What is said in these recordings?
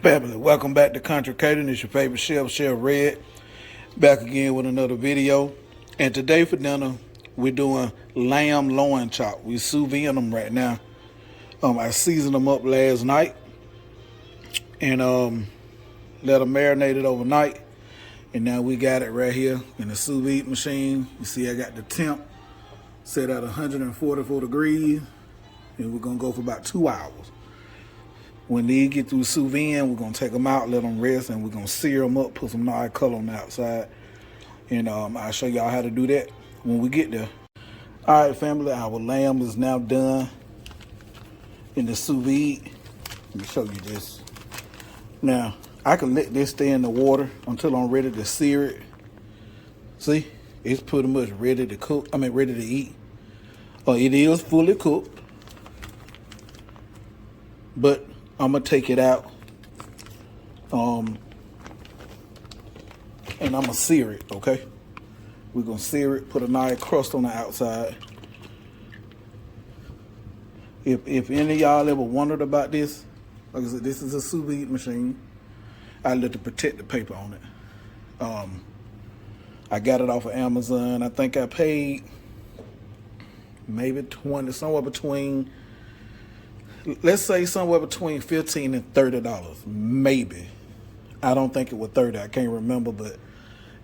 Family, welcome back to Country Catering. It's your favorite chef, Red, back again with another video. And today for dinner, we're doing lamb loin chop. We sous vide them right now. I seasoned them up last night and let them marinate it overnight. And now we got it right here in the sous vide machine. You see I got the temp set at 144 degrees. And we're going to go for about 2 hours. When these get through sous vide, we're going to take them out, let them rest, and we're going to sear them up, put some nice color on the outside. And I'll show y'all how to do that when we get there. All right, family, our lamb is now done in the sous vide. Let me show you this. Now, I can let this stay in the water until I'm ready to sear it. See, it's pretty much ready to cook. Ready to eat. It is fully cooked, but I'm gonna take it out, and I'm gonna sear it. Okay, we're gonna sear it, put a nice crust on the outside. If any of y'all ever wondered about this, like I said, this is a sous vide machine. I let the protective paper on it. I got it off of Amazon. I think I paid maybe somewhere between, let's say somewhere between $15 and $30, maybe. I don't think it was 30. I can't remember, but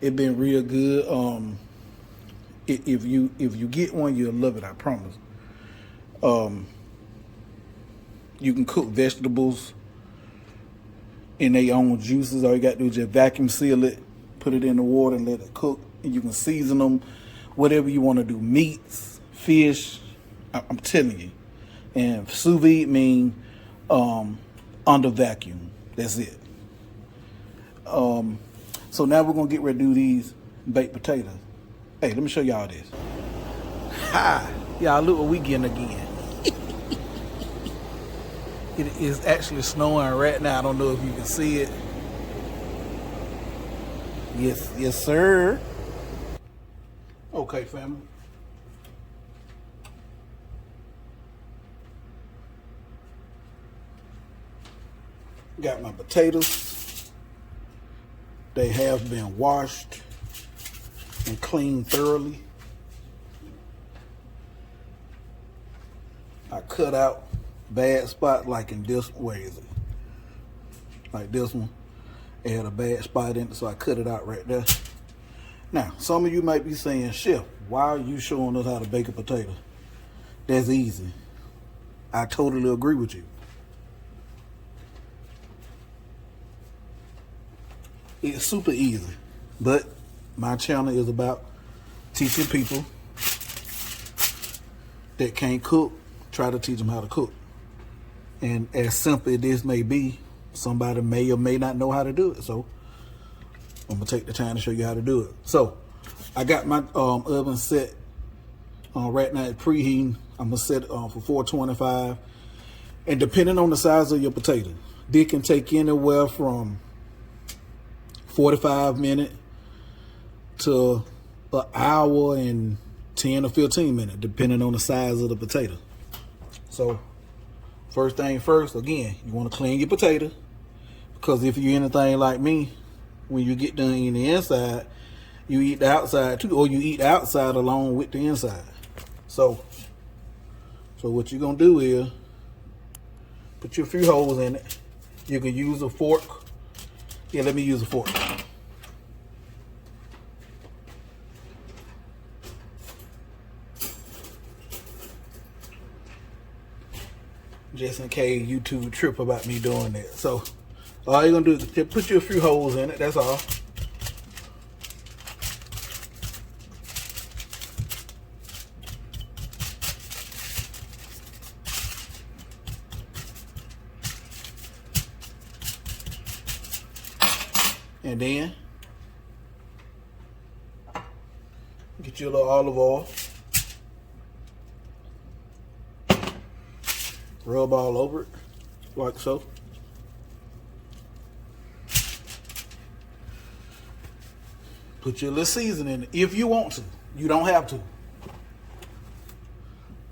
it been real good. If you get one, you'll love it. I promise. You can cook vegetables in their own juices. All you got to do is just vacuum seal it, put it in the water, and let it cook. And you can season them, whatever you want to do. Meats, fish. I'm telling you. And sous vide mean under vacuum. That's it. So now we're gonna get ready to do these baked potatoes. Hey, let me show y'all this. Hi, y'all, look what we getting again. It is actually snowing right now. I don't know if you can see it. Yes, sir. Okay, family. Got my potatoes. They have been washed and cleaned thoroughly. I cut out bad spots like in this, where is it? Like this one. It had a bad spot in it, so I cut it out right there. Now, some of you might be saying, Chef, why are you showing us how to bake a potato? That's easy. I totally agree with you. It's super easy, but my channel is about teaching people that can't cook, try to teach them how to cook. And as simple as this may be, somebody may or may not know how to do it. So I'm gonna take the time to show you how to do it. So I got my oven set right now. It's preheating. I'm gonna set it for 425. And depending on the size of your potato, they can take anywhere from 45 minutes to an hour and 10 or 15 minutes, depending on the size of the potato. So first thing first, again, you want to clean your potato, because if you're anything like me, when you get done eating the inside, you eat the outside too, or you eat the outside along with the inside. So what you're gonna do is put your few holes in it. You can use a fork. Yeah, let me use a fork. Just in case YouTube trip about me doing that. So all you're gonna do is just put you a few holes in it, that's all. And then get you a little olive oil. Rub all over it, like so. Put your little seasoning in it if you want to. You don't have to.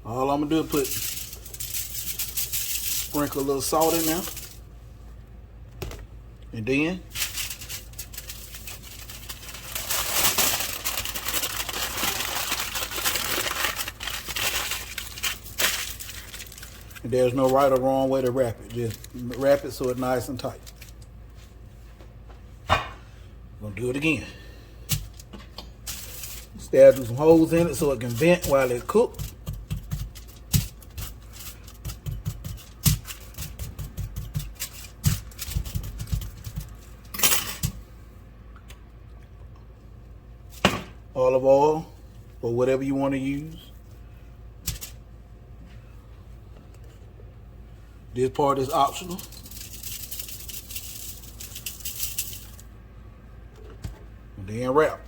All I'm gonna do is sprinkle a little salt in there. And then there's no right or wrong way to wrap it. Just wrap it so it's nice and tight. Gonna do it again. Stab through some holes in it so it can vent while it cooks. Olive oil or whatever you want to use. This part is optional. And then wrap.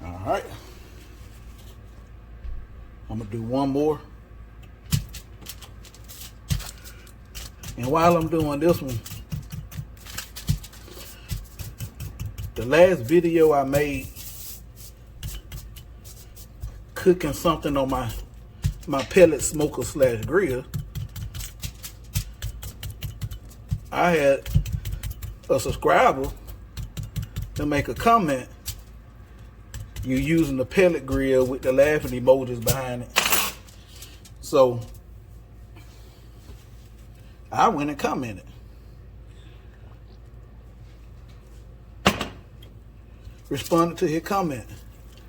All right. I'm gonna do one more. And while I'm doing this one, the last video I made cooking something on my pellet smoker / grill, I had a subscriber to make a comment. You using the pellet grill with the laughing emojis behind it. So I went and commented. Responded to his comment.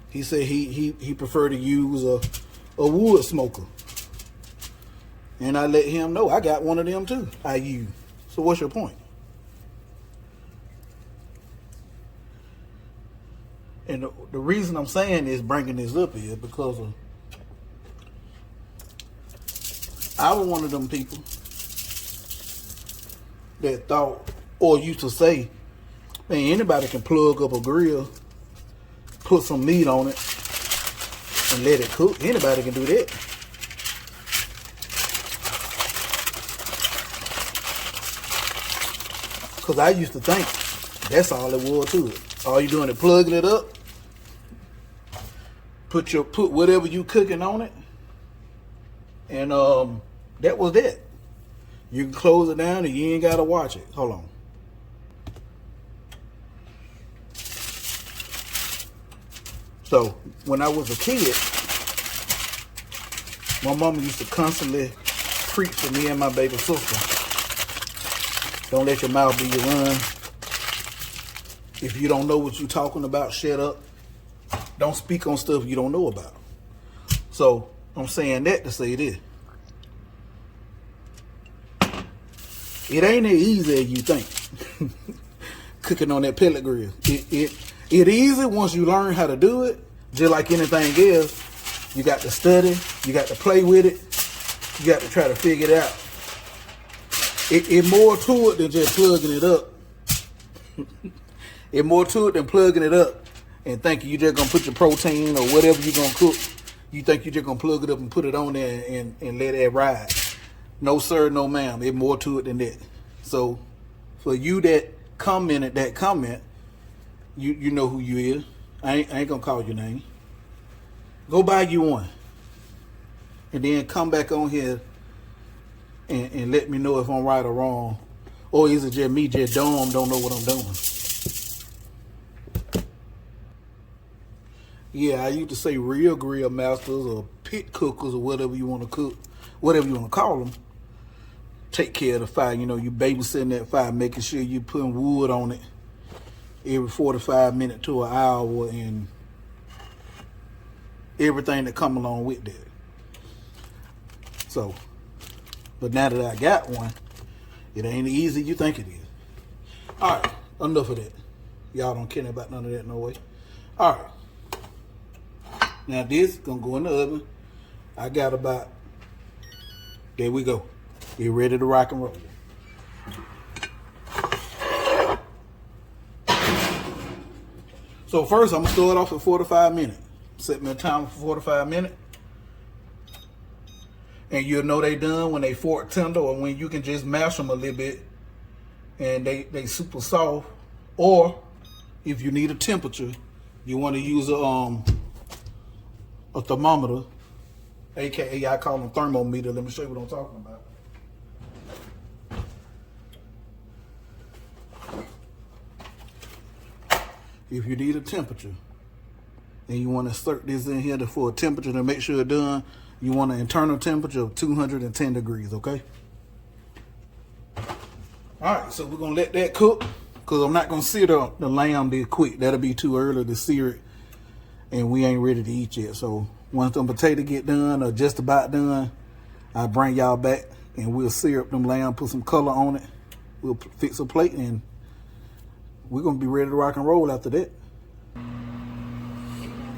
He said he preferred to use a wood smoker. And I let him know I got one of them too. I use. So what's your point? And the reason I'm saying is bringing this up is because I was one of them people that thought or used to say, man, anybody can plug up a grill, put some meat on it, and let it cook. Anybody can do that. Because I used to think that's all it was to it. All you doing is plugging it up, put whatever you cooking on it, and that was it. You can close it down and you ain't gotta watch it. Hold on. So when I was a kid, my mama used to constantly preach to me and my baby sister. Don't let your mouth be your run. If you don't know what you're talking about, shut up. Don't speak on stuff you don't know about. So I'm saying that to say this. It ain't as easy as you think. Cooking on that pellet grill. It easy once you learn how to do it. Just like anything else, you got to study, you got to play with it, you got to try to figure it out. It more to it than just plugging it up. It more to it than plugging it up and thinking you just gonna put your protein or whatever you're gonna cook. You think you just gonna plug it up and put it on there and let it ride. No sir, no ma'am. It's more to it than that. So for you that commented that comment, you know who you is. I ain't gonna call your name. Go buy you one. And then come back on here and let me know if I'm right or wrong. Or is it just me, just dumb, don't know what I'm doing? Yeah, I used to say real grill masters or pit cookers or whatever you want to cook, whatever you want to call them. Take care of the fire. You know, you babysitting that fire, making sure you putting wood on it every 45 minutes to an hour and everything that come along with that. So, but now that I got one, it ain't easy you think it is. All right, enough of that. Y'all don't care about none of that no way. All right. Now this gonna go in the oven. I got about, there we go. Get ready to rock and roll. So first I'm gonna start off at 45 minutes. Set me a timer for 45 minutes. And you'll know they done when they fork tender or when you can just mash them a little bit and they super soft. Or if you need a temperature, you want to use a thermometer, aka I call them thermometer. Let me show you what I'm talking about. If you need a temperature and you want to insert this in here for a temperature to make sure it's done, you want an internal temperature of 210 degrees, okay? All right, so we're gonna let that cook because I'm not gonna sear the lamb this quick. That'll be too early to sear it, and we ain't ready to eat yet. So once them potatoes get done or just about done, I'll bring y'all back and we'll sear up them lamb, put some color on it. We'll fix a plate and we're gonna be ready to rock and roll after that.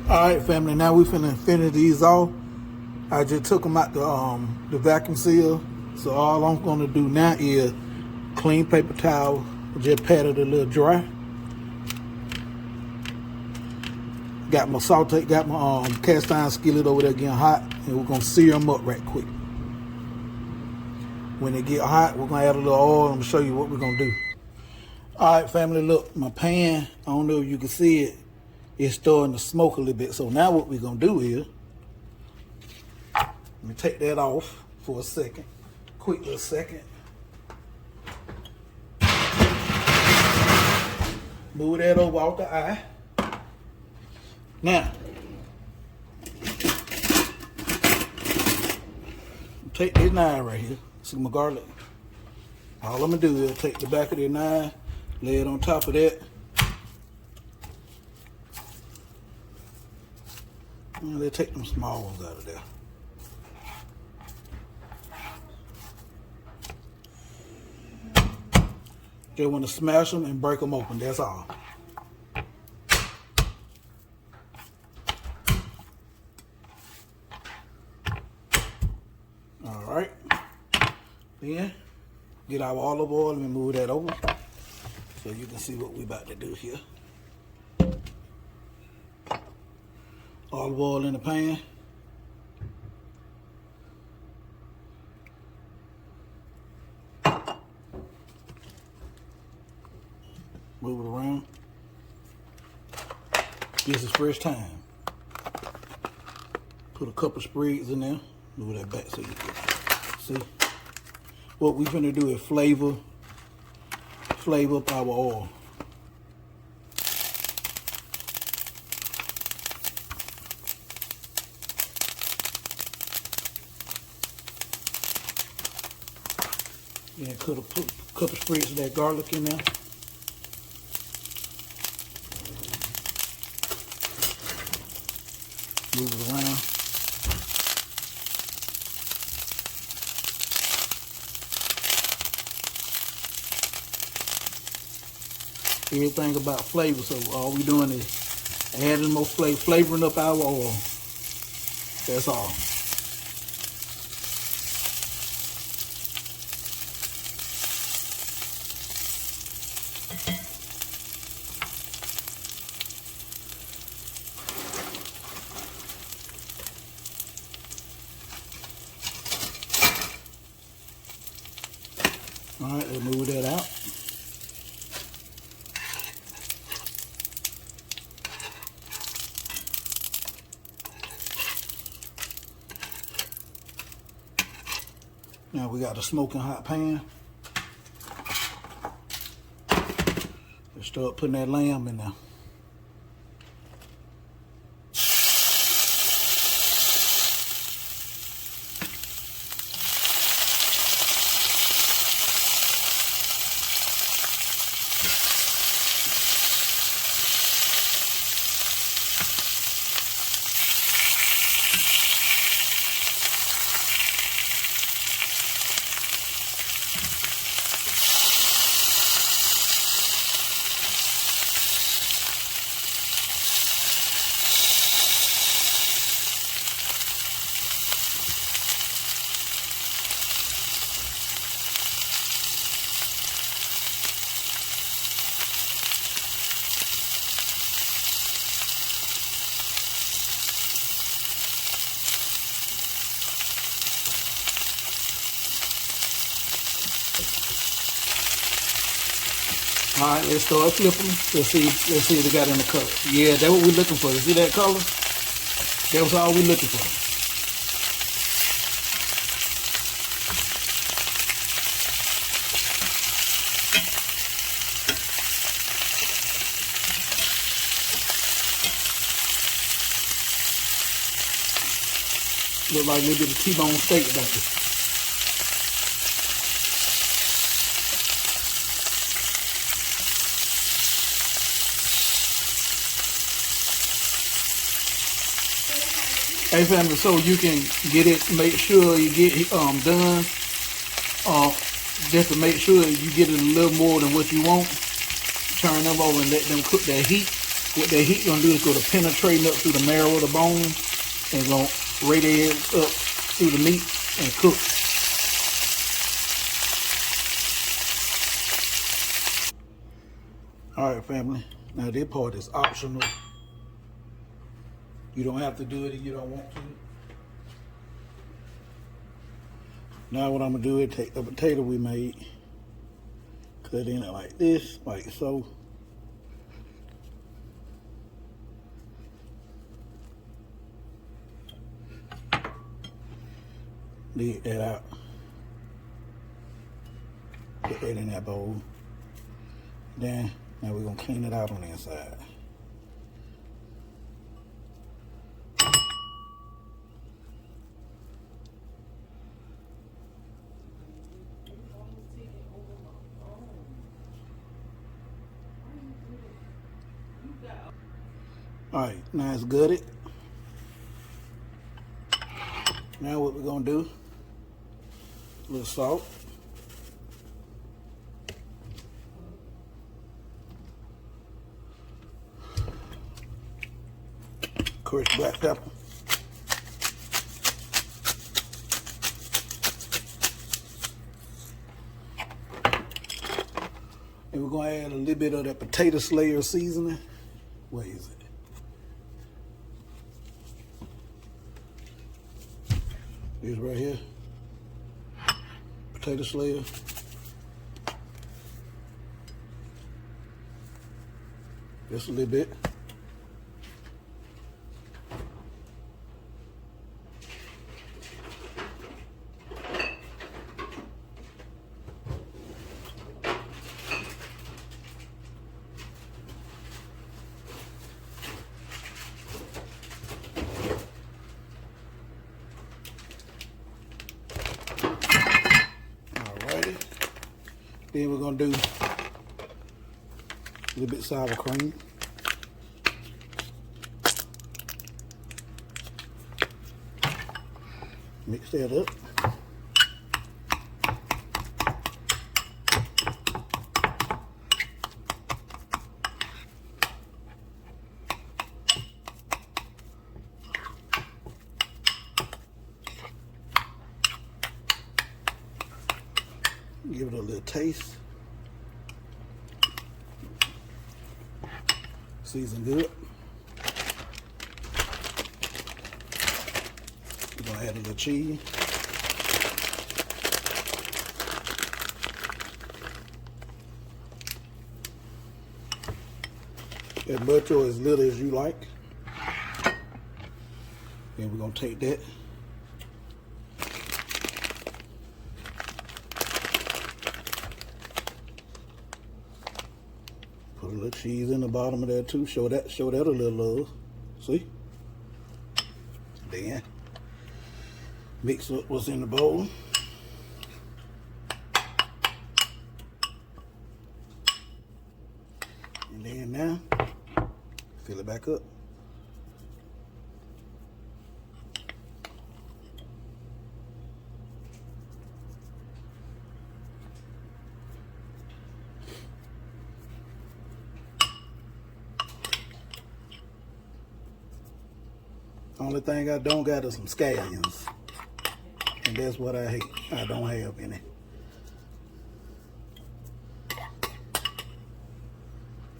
All right, family, now we finna finish these off. I just took them out the vacuum seal. So all I'm gonna do now is clean paper towel, just pat it a little dry. Got my cast iron skillet over there getting hot, and we're gonna sear them up right quick. When they get hot, we're gonna add a little oil. I'm gonna show you what we're gonna do. All right, family, look, my pan, I don't know if you can see it, it's starting to smoke a little bit. So now what we're gonna do is, let me take that off for a second, quick little second. Move that over off the eye. Now, take this knife right here, see my garlic. All I'm gonna do is take the back of the knife, lay it on top of that. And let's take them small ones out of there. Just want to smash them and break them open, that's all. All right. Then get our olive oil and move that over so you can see what we about to do here. Olive oil in the pan. Move it around. This is fresh thyme. Put a couple sprigs in there. Move that back so you can see. What we're gonna do is flavor up our oil. Then put a couple sprigs of that garlic in there. Move it around. Everything about flavor, so all we doing is adding more flavor, flavoring up our oil. That's all. All right, let's move that out. Now we got a smoking hot pan. Let's start putting that lamb in there. All right, let's start flipping. Let's see if they got any color. Yeah, that's what we're looking for. You see that color? That was all we're looking for. Look like a little bit of T-bone steak back there. Hey family, so you can get it, make sure you get it done, just to make sure you get it a little more than what you want. Turn them over and let them cook that heat. What that heat gonna do is go to penetrating up through the marrow of the bone and gonna radiate up through the meat and cook. All right, family. Now this part is optional. You don't have to do it if you don't want to. Now what I'm gonna do is take the potato we made, cut in it like this, like so. Dig that out. Put that in that bowl. Then, now we're gonna clean it out on the inside. All right, now it's gutted. Now what we're gonna do, a little salt. Crushed black pepper. And we're gonna add a little bit of that potato slayer seasoning. Where is it? This right here. Potato slayer. Just a little bit. Then we're gonna do a little bit sour cream. Mix that up. Give it a little taste. Season good. We're gonna add a little cheese. As much or as little as you like. Then we're gonna take that. Put a little cheese in the bottom of that too. Show that a little love. See? Then mix up what's in the bowl. And then now fill it back up. Only thing I don't got is some scallions. And that's what I hate. I don't have any.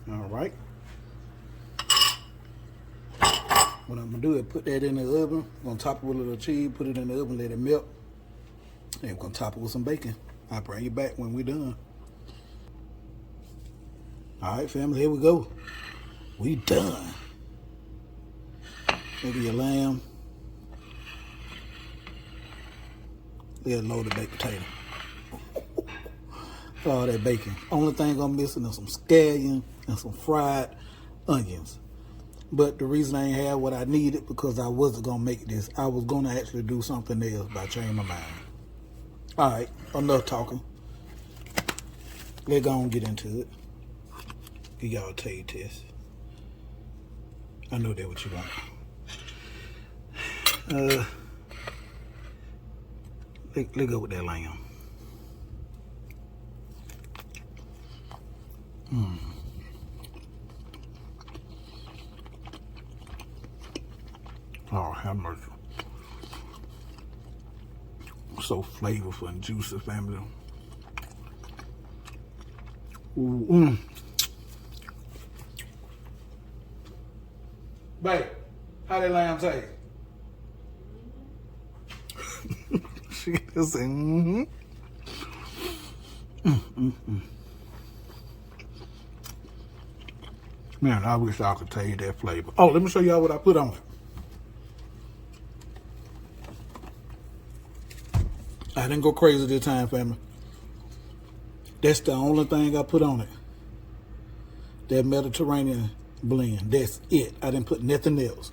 All right. What I'm gonna do is put that in the oven. I'm gonna top it with a little cheese, put it in the oven, let it melt. And I'm gonna top it with some bacon. I'll bring you back when we're done. All right, family, here we go. We done. Maybe your lamb. Yeah, loaded baked potato. All that bacon. Only thing I'm missing is some scallion and some fried onions. But the reason I ain't had what I needed because I wasn't gonna make this. I was gonna actually do something else, but I changed my mind. All right, enough talking. Let's go and get into it. Give y'all a taste test. I know that's what you want. Let's go with that lamb. Oh, have mercy. So flavorful and juicy, family. Ooh, Babe, how that lamb taste? She just said, Man, I wish I could tell you that flavor. Oh, let me show y'all what I put on it. I didn't go crazy this time, family. That's the only thing I put on it. That Mediterranean blend. That's it. I didn't put nothing else.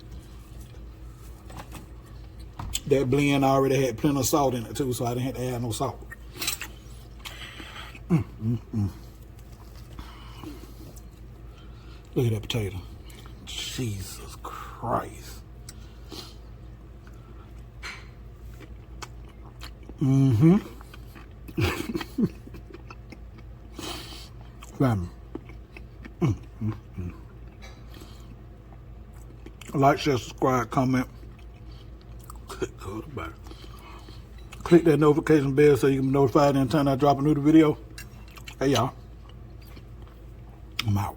That blend already had plenty of salt in it too, so I didn't have to add no salt. Look at that potato. Jesus Christ. Family. Like, share, subscribe, comment. Click that notification bell so you can be notified anytime I drop a new video. Hey, y'all. I'm out.